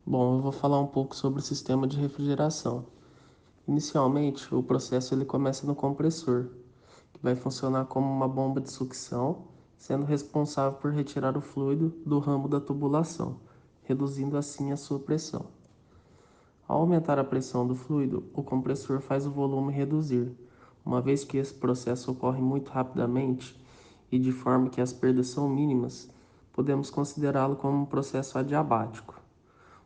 Bom, eu vou falar um pouco sobre o sistema de refrigeração. Inicialmente, o processo ele começa no compressor, que vai funcionar como uma bomba de sucção, sendo responsável por retirar o fluido do ramo da tubulação, reduzindo assim a sua pressão. Ao aumentar a pressão do fluido, o compressor faz o volume reduzir. Uma vez que esse processo ocorre muito rapidamente e de forma que as perdas são mínimas, podemos considerá-lo como um processo adiabático.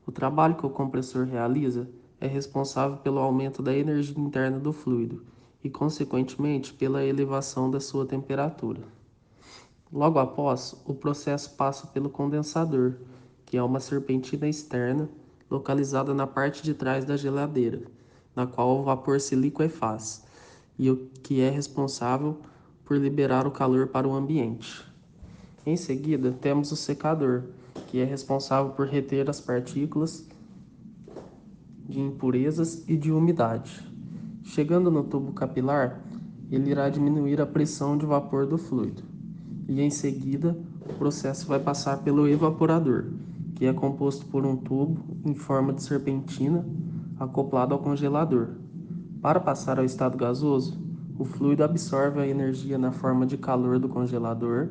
O trabalho que o compressor realiza é responsável pelo aumento da energia interna do fluido e, consequentemente, pela elevação da sua temperatura. Logo após, o processo passa pelo condensador, que é uma serpentina externa localizada na parte de trás da geladeira, na qual o vapor se liquefaz e o que é responsável por liberar o calor para o ambiente. Em seguida, temos o secador, que é responsável por reter as partículas de impurezas e de umidade. Chegando no tubo capilar, ele irá diminuir a pressão de vapor do fluido. E em seguida, o processo vai passar pelo evaporador, que é composto por um tubo em forma de serpentina acoplado ao congelador. Para passar ao estado gasoso, o fluido absorve a energia na forma de calor do congelador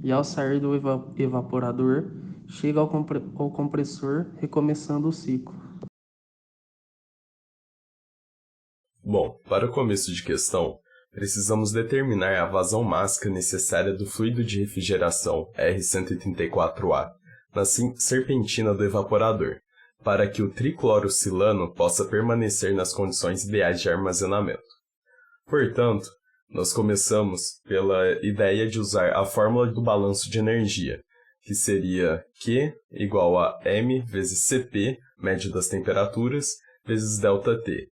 e, ao sair do evaporador, chega ao compressor, recomeçando o ciclo. Bom, para o começo de questão, precisamos determinar a vazão máxima necessária do fluido de refrigeração R134A na serpentina do evaporador, para que o triclorocilano possa permanecer nas condições ideais de armazenamento. Portanto, nós começamos pela ideia de usar a fórmula do balanço de energia, que seria Q igual a M vezes Cp, média das temperaturas, vezes ΔT.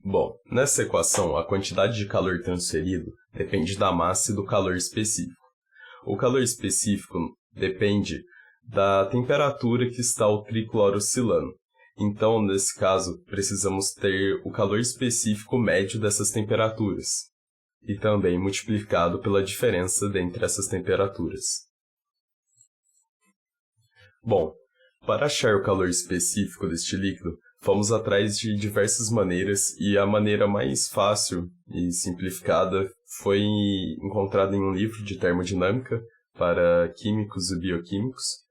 Bom, nessa equação, a quantidade de calor transferido depende da massa e do calor específico. O calor específico depende da temperatura que está o triclorocilano. Então, nesse caso, precisamos ter o calor específico médio dessas temperaturas, e também multiplicado pela diferença dentre essas temperaturas. Bom, para achar o calor específico deste líquido, fomos atrás de diversas maneiras e a maneira mais fácil e simplificada foi encontrada em um livro de termodinâmica para químicos e bioquímicos,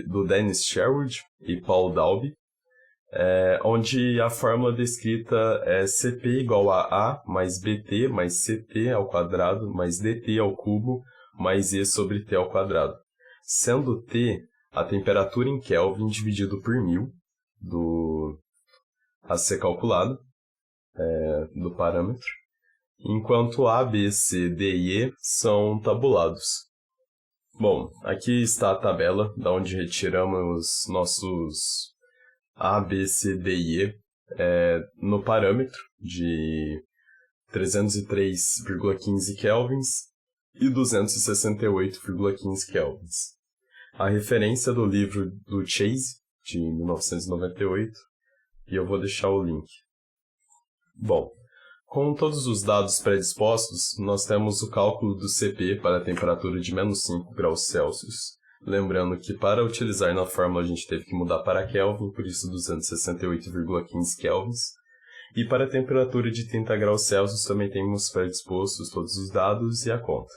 do Dennis Sherwood e Paul Dalby, onde a fórmula descrita é Cp igual a mais Bt mais Ct ao quadrado mais dt ao cubo mais E sobre T ao quadrado, sendo T a temperatura em Kelvin dividido por 1000 a ser calculado do parâmetro, enquanto A, B, C, D e E são tabulados. Bom, aqui está a tabela da onde retiramos nossos A, B, C, D e E no parâmetro de 303,15 kelvins e 268,15 kelvins. A referência do livro do Chase, de 1998, e eu vou deixar o link. Bom, com todos os dados predispostos, nós temos o cálculo do Cp para a temperatura de menos 5 graus Celsius. Lembrando que para utilizar na fórmula a gente teve que mudar para Kelvin, por isso 268,15 kelvins. E para a temperatura de 30 graus Celsius também temos predispostos todos os dados e a conta.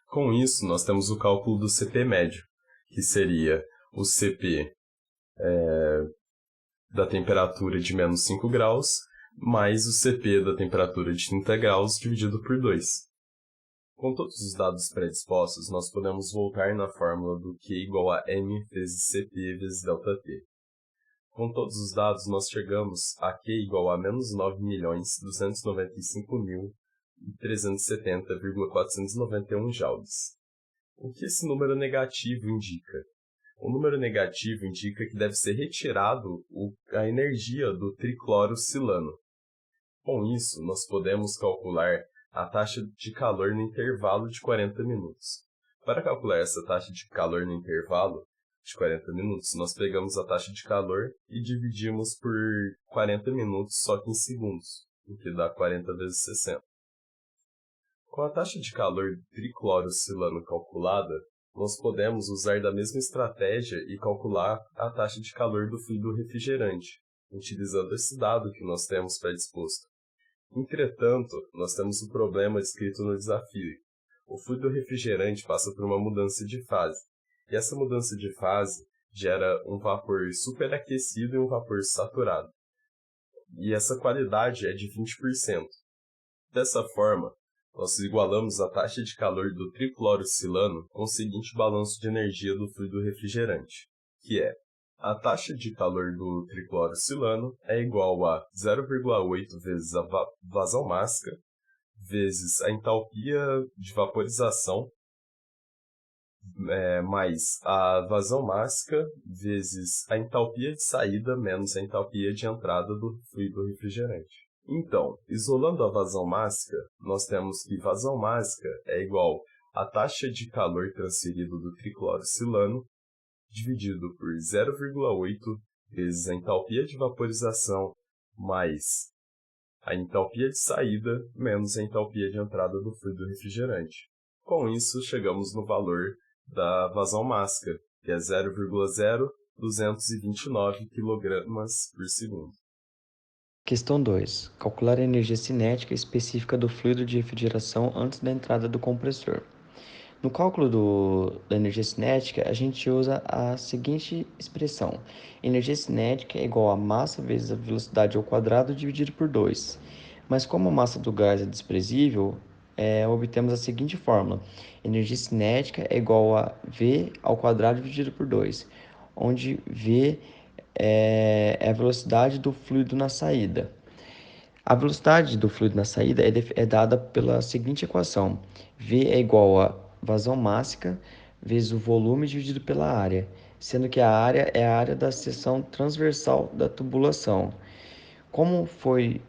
Com isso, nós temos o cálculo do Cp médio, que seria o Cp da temperatura de menos 5 graus, mais o Cp da temperatura de 30 graus dividido por 2. Com todos os dados predispostos, nós podemos voltar na fórmula do Q igual a M vezes Cp vezes ΔT. Com todos os dados, nós chegamos a Q igual a menos 9.295.370,491 joules. O que esse número negativo indica? O número negativo indica que deve ser retirado a energia do triclorocilano. Com isso, nós podemos calcular a taxa de calor no intervalo de 40 minutos. Para calcular essa taxa de calor no intervalo de 40 minutos, nós pegamos a taxa de calor e dividimos por 40 minutos, só que em segundos, o que dá 40 vezes 60. Com a taxa de calor do triclorocilano calculada, nós podemos usar da mesma estratégia e calcular a taxa de calor do fluido refrigerante, utilizando esse dado que nós temos predisposto. Entretanto, nós temos o problema descrito no desafio. O fluido refrigerante passa por uma mudança de fase, e essa mudança de fase gera um vapor superaquecido e um vapor saturado. E essa qualidade é de 20%. Dessa forma, nós igualamos a taxa de calor do triclorocilano com o seguinte balanço de energia do fluido refrigerante, que é: a taxa de calor do triclorocilano é igual a 0,8 vezes a vazão máxima vezes a entalpia de vaporização mais a vazão máxima vezes a entalpia de saída menos a entalpia de entrada do fluido refrigerante. Então, isolando a vazão máxima, nós temos que vazão máxima é igual à taxa de calor transferido do triclorocilano dividido por 0,8 vezes a entalpia de vaporização mais a entalpia de saída menos a entalpia de entrada do fluido refrigerante. Com isso, chegamos no valor da vazão máxima, que é 0,0229 kg por segundo. Questão 2. Calcular a energia cinética específica do fluido de refrigeração antes da entrada do compressor. No cálculo da energia cinética, a gente usa a seguinte expressão: energia cinética é igual a massa vezes a velocidade ao quadrado dividido por 2. Mas como a massa do gás é desprezível, obtemos a seguinte fórmula: energia cinética é igual a V ao quadrado dividido por 2, onde V é a velocidade do fluido na saída. A velocidade do fluido na saída é dada pela seguinte equação: V é igual a vazão máxima vezes o volume dividido pela área, sendo que a área é a área da seção transversal da tubulação. Como foi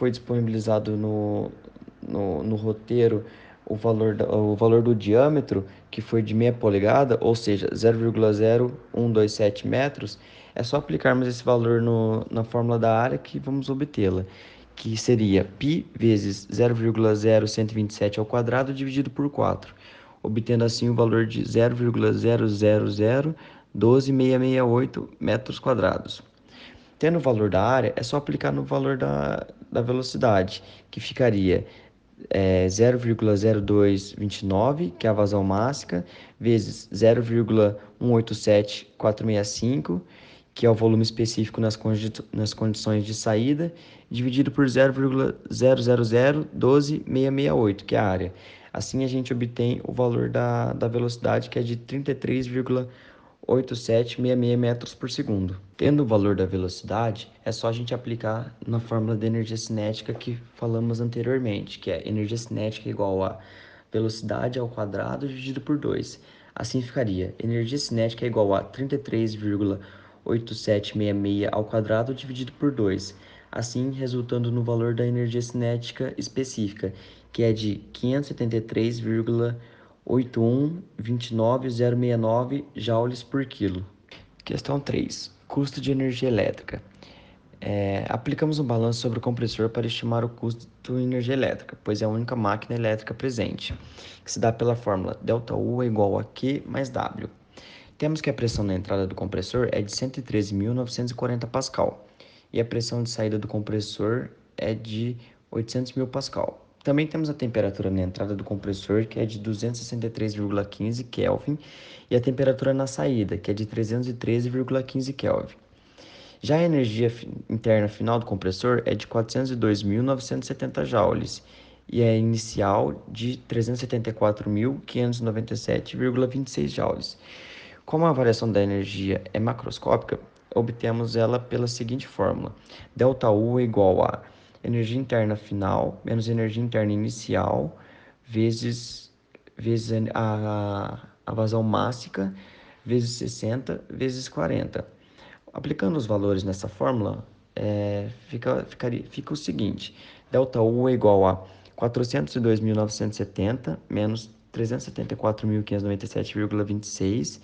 disponibilizado no roteiro o valor do diâmetro, que foi de meia polegada, ou seja, 0,0127 metros, é só aplicarmos esse valor na fórmula da área que vamos obtê-la, que seria π vezes 0,0127 ao quadrado dividido por 4, obtendo assim o valor de 0,00012.668 metros quadrados. Tendo o valor da área, é só aplicar no valor da velocidade, que ficaria 0,0229, que é a vazão máxima, vezes 0,187465, que é o volume específico nas condições de saída, dividido por 0,00012.668, que é a área. Assim, a gente obtém o valor da velocidade, que é de 33,8766 metros por segundo. Tendo o valor da velocidade, é só a gente aplicar na fórmula de energia cinética que falamos anteriormente, que é energia cinética igual a velocidade ao quadrado dividido por 2. Assim ficaria: energia cinética é igual a 33,8766 ao quadrado dividido por 2. Assim, resultando no valor da energia cinética específica, que é de 573,8129069 joules por quilo. Questão 3. Custo de energia elétrica. Aplicamos um balanço sobre o compressor para estimar o custo de energia elétrica, pois é a única máquina elétrica presente, que se dá pela fórmula ΔU é igual a Q mais W. Temos que a pressão na entrada do compressor é de 113.940 pascal e a pressão de saída do compressor é de 800.000 pascal. Também temos a temperatura na entrada do compressor, que é de 263,15 Kelvin, e a temperatura na saída, que é de 313,15 Kelvin. Já a energia interna final do compressor é de 402.970 joules e a inicial de 374.597,26 joules. Como a variação da energia é macroscópica, obtemos ela pela seguinte fórmula: ΔU é igual a energia interna final menos energia interna inicial vezes a vazão máxima vezes 60 vezes 40. Aplicando os valores nessa fórmula, fica o seguinte: ΔU é igual a 402.970 menos 374.597,26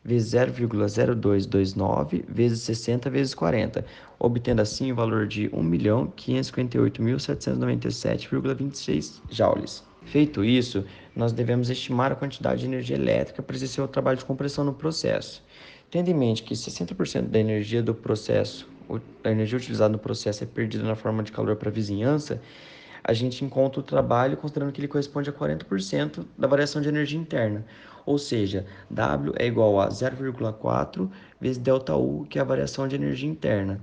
vezes 0,0229 vezes 60 vezes 40, obtendo assim o valor de 1.558.797,26 joules. Feito isso, nós devemos estimar a quantidade de energia elétrica para exercer o trabalho de compressão no processo. Tendo em mente que 60% da energia do processo, a energia utilizada no processo é perdida na forma de calor para a vizinhança, a gente encontra o trabalho considerando que ele corresponde a 40% da variação de energia interna. Ou seja, W é igual a 0,4 vezes ΔU, que é a variação de energia interna.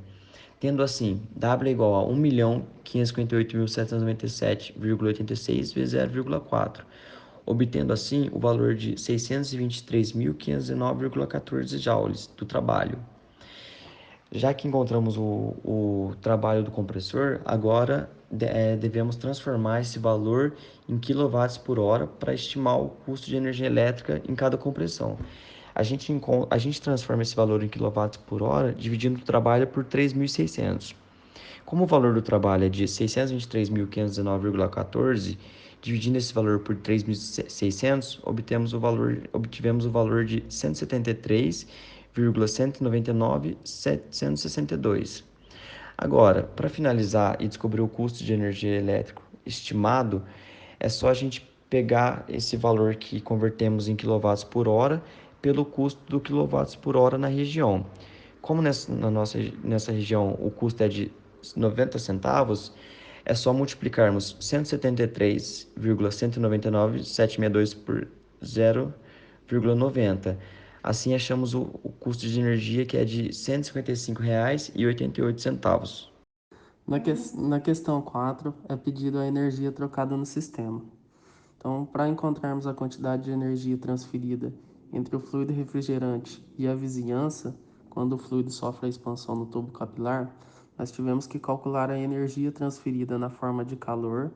Tendo assim, W é igual a 1.558.797,86 vezes 0,4, obtendo assim o valor de 623.519,14 joules do trabalho. Já que encontramos o trabalho do compressor, agora devemos transformar esse valor em quilowatts por hora para estimar o custo de energia elétrica em cada compressão. A gente transforma esse valor em quilowatts por hora dividindo o trabalho por 3.600. Como o valor do trabalho é de 623.519,14, dividindo esse valor por 3.600, obtivemos o valor de 173.199.762. Agora, para finalizar e descobrir o custo de energia elétrica estimado, é só a gente pegar esse valor que convertemos em quilowatts por hora pelo custo do quilowatts por hora na região. Como nessa região o custo é de 90 centavos, é só multiplicarmos 173,199,762 por 0,90. Assim achamos o custo de energia que é de R$ 155,88. Na questão 4, é pedido a energia trocada no sistema. Então, para encontrarmos a quantidade de energia transferida entre o fluido refrigerante e a vizinhança, quando o fluido sofre a expansão no tubo capilar, nós tivemos que calcular a energia transferida na forma de calor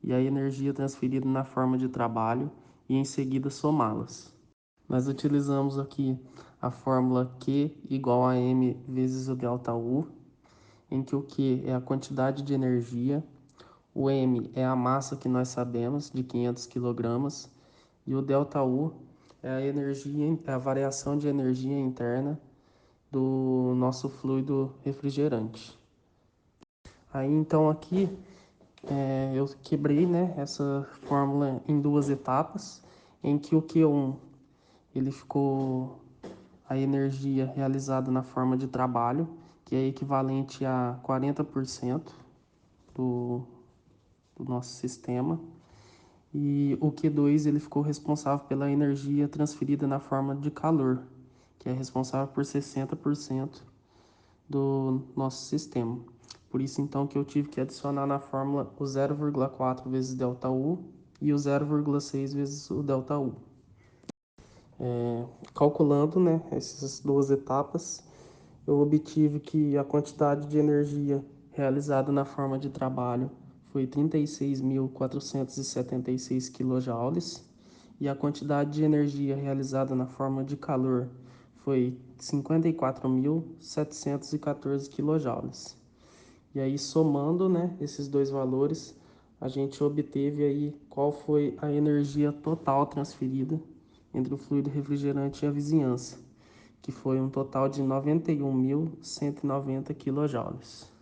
e a energia transferida na forma de trabalho e em seguida somá-las. Nós utilizamos aqui a fórmula Q igual a M vezes o ΔU, em que o Q é a quantidade de energia, o M é a massa que nós sabemos, de 500 kg, e o ΔU é a energia, é a variação de energia interna do nosso fluido refrigerante. Aí então aqui eu quebrei, né, essa fórmula em duas etapas, em que o Q1 ele ficou a energia realizada na forma de trabalho, que é equivalente a 40% do, do nosso sistema. E o Q2 ele ficou responsável pela energia transferida na forma de calor, que é responsável por 60% do nosso sistema. Por isso então que eu tive que adicionar na fórmula o 0,4 vezes ΔU e o 0,6 vezes o ΔU. Calculando, né, essas duas etapas, eu obtive que a quantidade de energia realizada na forma de trabalho foi 36.476 kJ e a quantidade de energia realizada na forma de calor foi 54.714 kJ. E aí, somando, né, esses dois valores, a gente obteve aí qual foi a energia total transferida entre o fluido refrigerante e a vizinhança, que foi um total de 91.190 kJ.